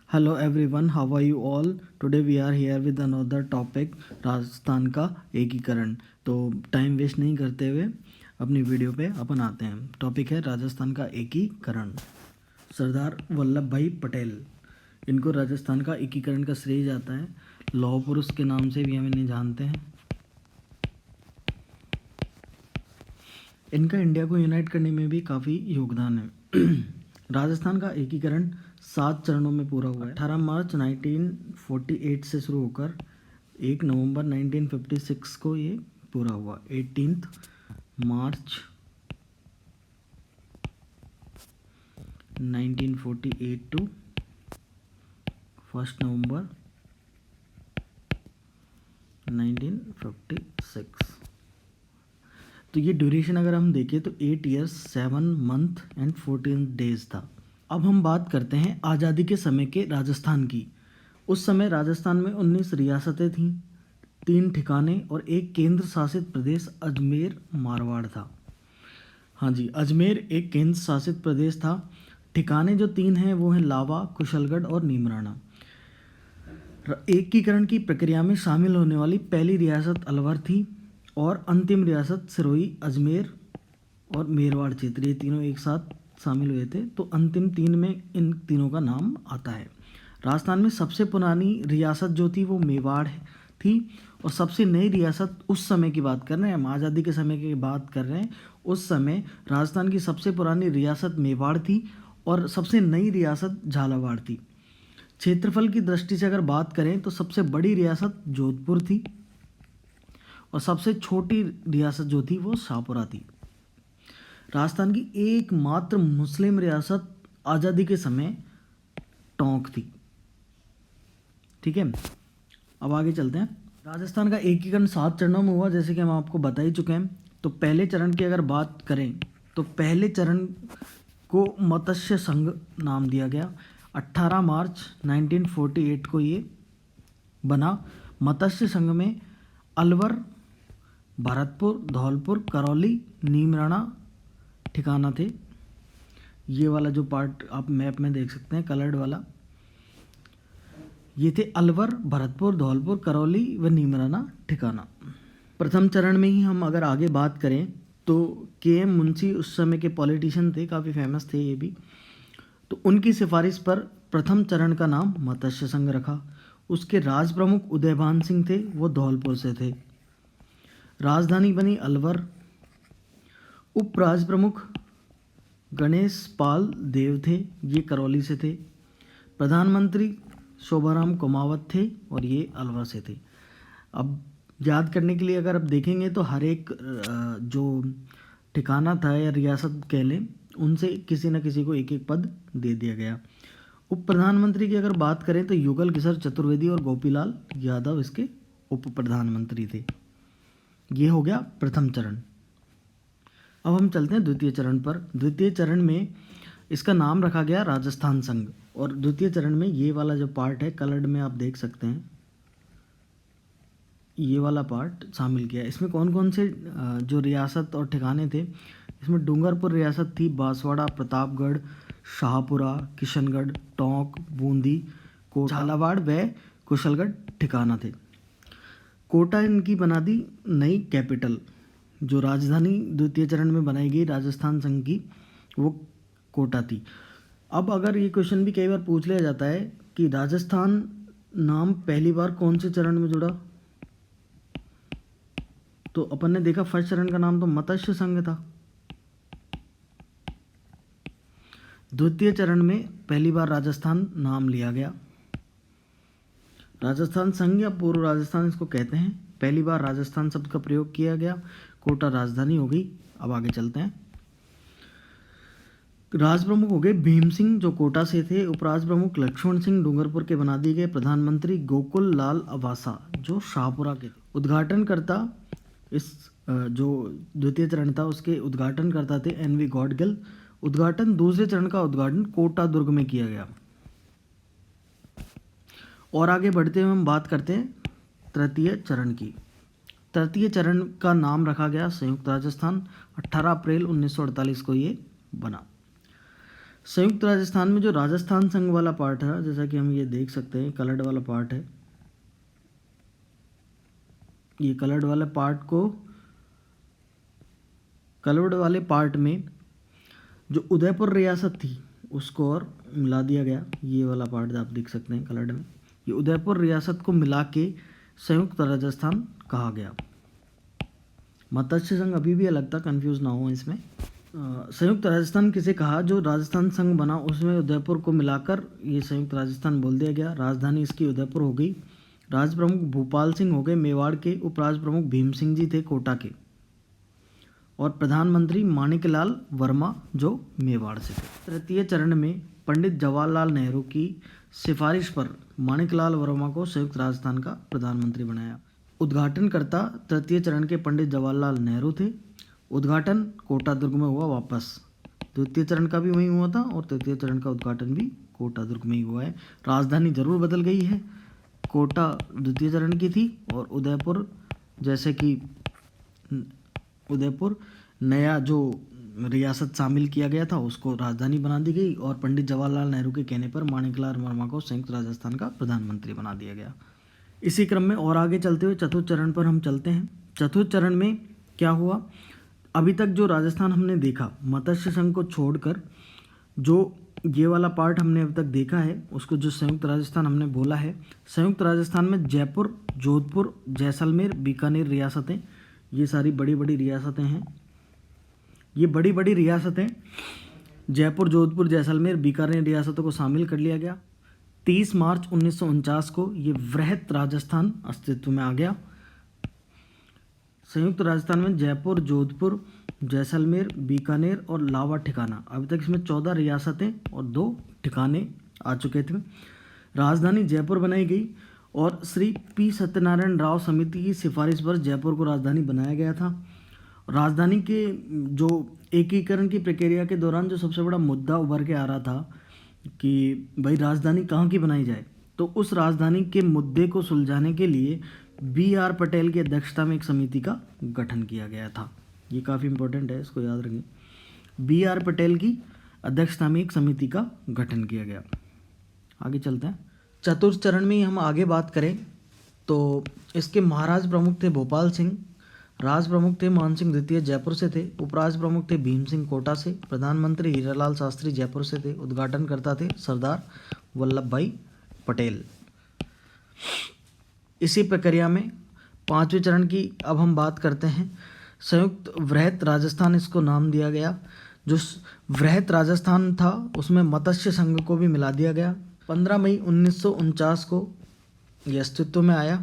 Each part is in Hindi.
Hello everyone, how are you all? Today we are here with another topic, Rajasthan का एकीकरण। तो टाइम वेस्ट नहीं करते हुए अपनी वीडियो पे अपन आते हैं। टॉपिक है राजस्थान का एकीकरण। सरदार वल्लभ भाई पटेल, इनको राजस्थान का एकीकरण का श्रेय जाता है। लौह पुरुष के नाम से भी हम इन्हें जानते हैं। इनका इंडिया को यूनाइट करने में भी काफ़ी योगदान है। राजस्थान का एकीकरण 7 चरणों में पूरा हुआ है। 18 मार्च 1948 से शुरू होकर 1 नवंबर 1956 को ये पूरा हुआ। 18 मार्च 1948 टू 1 नवंबर 1956। तो ये ड्यूरेशन अगर हम देखें तो 8 ईयर्स 7 मंथ एंड 14 डेज था। अब हम बात करते हैं आज़ादी के समय के राजस्थान की। उस समय राजस्थान में 19 रियासतें थीं, 3 ठिकाने और एक केंद्र शासित प्रदेश अजमेर मारवाड़ था। हाँ जी, अजमेर एक केंद्र शासित प्रदेश था। ठिकाने जो 3 हैं वो हैं लावा, कुशलगढ़ और नीमराना। एकीकरण की प्रक्रिया में शामिल होने वाली पहली रियासत अलवर थी और अंतिम रियासत सिरोही, अजमेर और मेरवाड़ क्षेत्र, ये तीनों एक साथ शामिल हुए थे। तो अंतिम 3 में इन तीनों का नाम आता है। राजस्थान में सबसे पुरानी रियासत जो थी वो मेवाड़ थी और सबसे नई रियासत, उस समय की बात कर रहे हैं हम, आज़ादी के समय की बात कर रहे हैं, उस समय राजस्थान की सबसे पुरानी रियासत मेवाड़ थी और सबसे नई रियासत झालावाड़ थी। क्षेत्रफल की दृष्टि से अगर बात करें तो सबसे बड़ी रियासत जोधपुर थी और सबसे छोटी रियासत जो थी वो शाहपुरा थी। राजस्थान की एकमात्र मुस्लिम रियासत आज़ादी के समय टोंक थी। ठीक है, अब आगे चलते हैं। राजस्थान का एकीकरण 7 चरणों में हुआ, जैसे कि हम आपको बता ही चुके हैं। तो पहले चरण की अगर बात करें तो पहले चरण को मत्स्य संघ नाम दिया गया। 18 मार्च 1948 को ये बना। मत्स्य संघ में अलवर, भरतपुर, धौलपुर, करौली, नीमराना ठिकाना थे। ये वाला जो पार्ट आप मैप में देख सकते हैं, कलर्ड वाला, ये थे अलवर, भरतपुर, धौलपुर, करौली व नीमराना ठिकाना। प्रथम चरण में ही हम अगर आगे बात करें तो के.एम. मुंशी उस समय के पॉलिटिशियन थे, काफ़ी फेमस थे ये भी। तो उनकी सिफारिश पर प्रथम चरण का नाम मत्स्य संघ रखा। उसके राज प्रमुख उदयभान सिंह थे, वो धौलपुर से थे। राजधानी बनी अलवर। उप राज प्रमुख गणेश पाल देव थे, ये करौली से थे। प्रधानमंत्री शोभाराम कुमावत थे और ये अलवर से थे। अब याद करने के लिए अगर आप देखेंगे तो हर एक जो ठिकाना था या रियासत कह लें, उनसे किसी न किसी को एक एक पद दे दिया गया। उप प्रधानमंत्री की अगर बात करें तो युगल किशोर चतुर्वेदी और गोपीलाल यादव इसके उप प्रधानमंत्री थे। ये हो गया प्रथम चरण। अब हम चलते हैं द्वितीय चरण पर। द्वितीय चरण में इसका नाम रखा गया राजस्थान संघ और द्वितीय चरण में ये वाला जो पार्ट है कलर्ड में आप देख सकते हैं, ये वाला पार्ट शामिल किया। इसमें कौन कौन से जो रियासत और ठिकाने थे, इसमें डूंगरपुर रियासत थी, बांसवाड़ा, प्रतापगढ़, शाहपुरा, किशनगढ़, टोंक, बूंदी, झालावाड़ व कुशलगढ़ ठिकाना थे। कोटा इनकी बना दी नई कैपिटल। जो राजधानी द्वितीय चरण में बनाई गई राजस्थान संघ की, वो कोटा थी। अब अगर ये क्वेश्चन भी कई बार पूछ लिया जाता है कि राजस्थान नाम पहली बार कौन से चरण में जुड़ा, तो अपन ने देखा फर्स्ट चरण का नाम तो मत्स्य संघ था। द्वितीय चरण में पहली बार राजस्थान नाम लिया गया। राजस्थान संघ या पूर्व राजस्थान इसको कहते हैं। पहली बार राजस्थान शब्द का प्रयोग किया गया। कोटा राजधानी हो गई। अब आगे चलते हैं। राज प्रमुख हो गए भीम सिंह जो कोटा से थे। उपराज प्रमुख लक्ष्मण सिंह डूंगरपुर के बना दिए गए। प्रधानमंत्री गोकुल लाल अवासा जो शाहपुरा के थे। उद्घाटनकर्ता इस जो द्वितीय चरण था उसके उद्घाटनकर्ता थे एन.वी. गॉडगिल। उद्घाटन दूसरे चरण का उद्घाटन कोटा दुर्ग में किया गया। और आगे बढ़ते हुए हम बात करते हैं तृतीय चरण की। तृतीय चरण का नाम रखा गया संयुक्त राजस्थान। 18 अप्रैल 1948 को ये बना। संयुक्त राजस्थान में जो राजस्थान संघ वाला पार्ट है, जैसा कि हम ये देख सकते हैं, कलर्ड वाला पार्ट है, ये कलर्ड वाले पार्ट में जो उदयपुर रियासत थी उसको और मिला दिया गया। ये वाला पार्ट आप देख सकते हैं कलर्ड में, ये उदयपुर रियासत को मिला के संयुक्त राजस्थान कहा गया। मत्स्य संघ अभी भी अलग था, कंफ्यूज ना हो इसमें। संयुक्त राजस्थान किसे कहा? जो राजस्थान संघ बना उसमें उदयपुर को मिलाकर ये संयुक्त राजस्थान बोल दिया गया। राजधानी इसकी उदयपुर हो गई। राज प्रमुख भूपाल सिंह हो गए मेवाड़ के, उपराज प्रमुख भीम सिंह जी थे कोटा के, और प्रधानमंत्री माणिकलाल वर्मा जो मेवाड़ से थे। तृतीय चरण में पंडित जवाहरलाल नेहरू की सिफारिश पर माणिकलाल वर्मा को संयुक्त राजस्थान का प्रधानमंत्री बनाया। उद्घाटनकर्ता तृतीय चरण के पंडित जवाहरलाल नेहरू थे। उद्घाटन कोटा दुर्ग में हुआ वापस। द्वितीय चरण का भी वहीं हुआ था और तृतीय चरण का उद्घाटन भी कोटा दुर्ग में ही हुआ है। राजधानी जरूर बदल गई है, कोटा द्वितीय चरण की थी और उदयपुर, जैसे कि उदयपुर नया जो रियासत शामिल किया गया था उसको राजधानी बना दी गई, और पंडित जवाहरलाल नेहरू के कहने पर माणिकलाल वर्मा को संयुक्त राजस्थान का प्रधानमंत्री बना दिया गया। इसी क्रम में और आगे चलते हुए चतुर्थ चरण पर हम चलते हैं। चतुर्थ चरण में क्या हुआ? अभी तक जो राजस्थान हमने देखा, मत्स्य संघ को छोड़कर जो ये वाला पार्ट हमने अभी तक देखा है, उसको जो संयुक्त राजस्थान हमने बोला है, संयुक्त राजस्थान में जयपुर, जोधपुर, जैसलमेर, बीकानेर रियासतें, ये सारी बड़ी बड़ी रियासतें हैं। ये बड़ी बड़ी रियासतें जयपुर, जोधपुर, जैसलमेर, बीकानेर रियासतों को शामिल कर लिया गया। 30 मार्च 1949 को ये वृहत राजस्थान अस्तित्व में आ गया। संयुक्त राजस्थान में जयपुर, जोधपुर, जैसलमेर, बीकानेर और लावा ठिकाना, अभी तक इसमें 14 रियासतें और 2 ठिकाने आ चुके थे। राजधानी जयपुर बनाई गई और श्री पी सत्यनारायण राव समिति की सिफारिश पर जयपुर को राजधानी बनाया गया था। राजधानी के जो एकीकरण की प्रक्रिया के दौरान जो सबसे बड़ा मुद्दा उभर के आ रहा था कि भाई राजधानी कहाँ की बनाई जाए, तो उस राजधानी के मुद्दे को सुलझाने के लिए B.R. पटेल की अध्यक्षता में एक समिति का गठन किया गया था। ये काफ़ी इंपॉर्टेंट है, इसको याद रखें। B.R. पटेल की अध्यक्षता में एक समिति का गठन किया गया। आगे चलते हैं। चतुर्थ चरण में हम आगे बात करें तो इसके महाराज प्रमुख थे भोपाल सिंह, राज प्रमुख थे मान सिंह द्वितीय जयपुर से थे, उपराज प्रमुख थे भीम सिंह कोटा से, प्रधानमंत्री हीरालाल शास्त्री जयपुर से थे, उद्घाटनकर्ता थे सरदार वल्लभ भाई पटेल। इसी प्रक्रिया में पांचवें चरण की अब हम बात करते हैं। संयुक्त वृहत राजस्थान इसको नाम दिया गया। जो वृहत राजस्थान था उसमें मत्स्य संघ को भी मिला दिया गया। 15 मई 1949 को यह अस्तित्व में आया।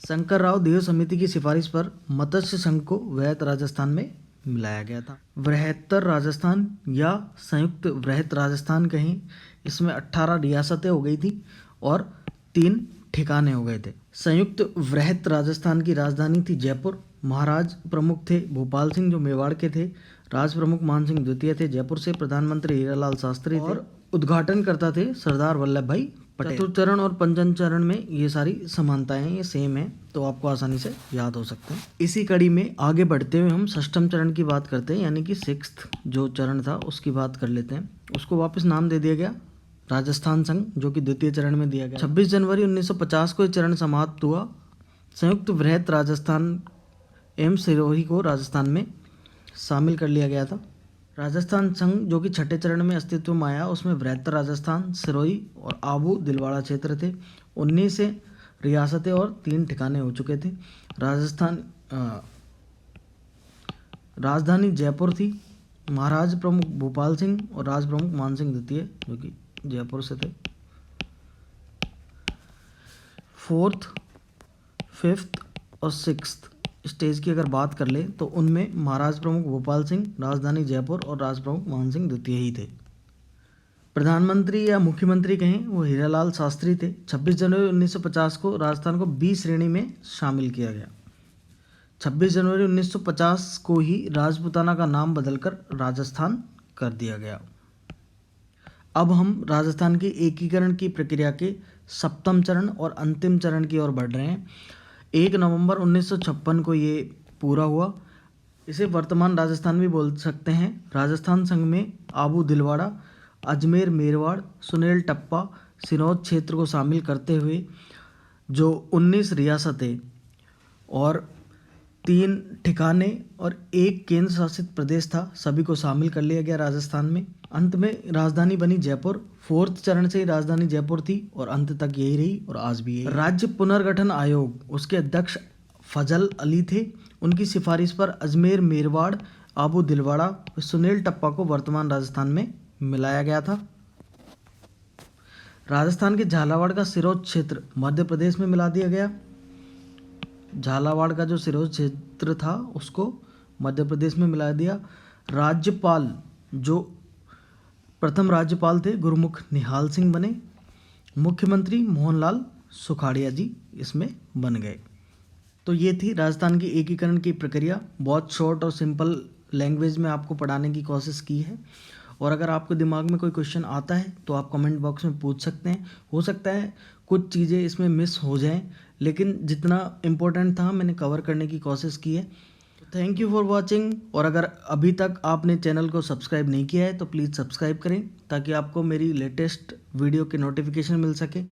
शंकर राव देव समिति की सिफारिश पर मत्स्य संघ को वृहत राजस्थान में मिलाया गया था। वृहत्तर राजस्थान या संयुक्त वृहत राजस्थान कहें, इसमें 18 रियासतें हो गई थी और 3 ठिकाने हो गए थे। संयुक्त वृहत राजस्थान की राजधानी थी जयपुर। महाराज प्रमुख थे भोपाल सिंह जो मेवाड़ के थे, राज प्रमुख मान सिंह द्वितीय थे जयपुर से, प्रधानमंत्री हीरालाल शास्त्री थे और उद्घाटन करता थे सरदार वल्लभ भाई पटेल। चतुर्थ चरण और पंचम चरण में ये सारी समानताएं हैं, ये सेम है, तो आपको आसानी से याद हो सकते हैं। इसी कड़ी में आगे बढ़ते हुए हम षष्ठम चरण की बात करते हैं, यानी कि 6th जो चरण था उसकी बात कर लेते हैं। उसको वापस नाम दे दिया गया राजस्थान संघ, जो कि द्वितीय चरण में दिया गया। 26 जनवरी 1950 को ये चरण समाप्त हुआ। संयुक्त वृहत राजस्थान एवं सिरोही को राजस्थान में शामिल कर लिया गया था। राजस्थान संघ जो कि छठे चरण में अस्तित्व में आया, उसमें वृहत्तर राजस्थान, सिरोही और आबू दिलवाड़ा क्षेत्र थे। 19 रियासतें और 3 ठिकाने हो चुके थे। राजधानी जयपुर थी। महाराज प्रमुख भोपाल सिंह और राज प्रमुख मान सिंह द्वितीय जो कि जयपुर से थे। 4th, 5th और 6th स्टेज की अगर बात कर ले तो उनमें महाराज प्रमुख भोपाल सिंह, राजधानी जयपुर और राज प्रमुख मान सिंह द्वितीय ही थे। प्रधानमंत्री या मुख्यमंत्री कहें वो हीरालाल शास्त्री थे। 26 जनवरी 1950 को राजस्थान को B श्रेणी में शामिल किया गया। 26 जनवरी 1950 को ही राजपूताना का नाम बदलकर राजस्थान कर दिया गया। अब हम राजस्थान के एकीकरण की प्रक्रिया के 7वें चरण और अंतिम चरण की ओर बढ़ रहे हैं। 1 नवंबर 1956 को ये पूरा हुआ। इसे वर्तमान राजस्थान भी बोल सकते हैं। राजस्थान संघ में आबू दिलवाड़ा, अजमेर, मेरवाड़, सुनेल, टप्पा, सिरौत क्षेत्र को शामिल करते हुए जो 19 रियासतें और 3 ठिकाने और 1 केंद्र शासित प्रदेश था, सभी को शामिल कर लिया गया राजस्थान में। अंत में राजधानी बनी जयपुर। 4th चरण से ही राजधानी जयपुर थी और अंत तक यही रही और आज भी यही। राज्य पुनर्गठन आयोग, उसके अध्यक्ष फजल अली थे। उनकी सिफारिश पर अजमेर, मेरवाड़, आबू दिलवाड़ा, सुनील टप्पा को वर्तमान राजस्थान में मिलाया गया था। राजस्थान के झालावाड़ का सिरोंज क्षेत्र मध्य प्रदेश में मिला दिया गया। झालावाड़ का जो सिरोंज क्षेत्र था उसको मध्य प्रदेश में मिला दिया। राज्यपाल, जो प्रथम राज्यपाल थे, गुरुमुख निहाल सिंह बने। मुख्यमंत्री मोहनलाल सुखाड़िया जी इसमें बन गए। तो ये थी राजस्थान की एकीकरण की प्रक्रिया। बहुत शॉर्ट और सिंपल लैंग्वेज में आपको पढ़ाने की कोशिश की है। और अगर आपके दिमाग में कोई क्वेश्चन आता है तो आप कमेंट बॉक्स में पूछ सकते हैं। हो सकता है कुछ चीज़ें इसमें मिस हो जाएं, लेकिन जितना इम्पोर्टेंट था मैंने कवर करने की कोशिश की है। Thank you for watching. और अगर अभी तक आपने चैनल को सब्सक्राइब नहीं किया है तो प्लीज़ सब्सक्राइब करें ताकि आपको मेरी लेटेस्ट वीडियो के नोटिफिकेशन मिल सके।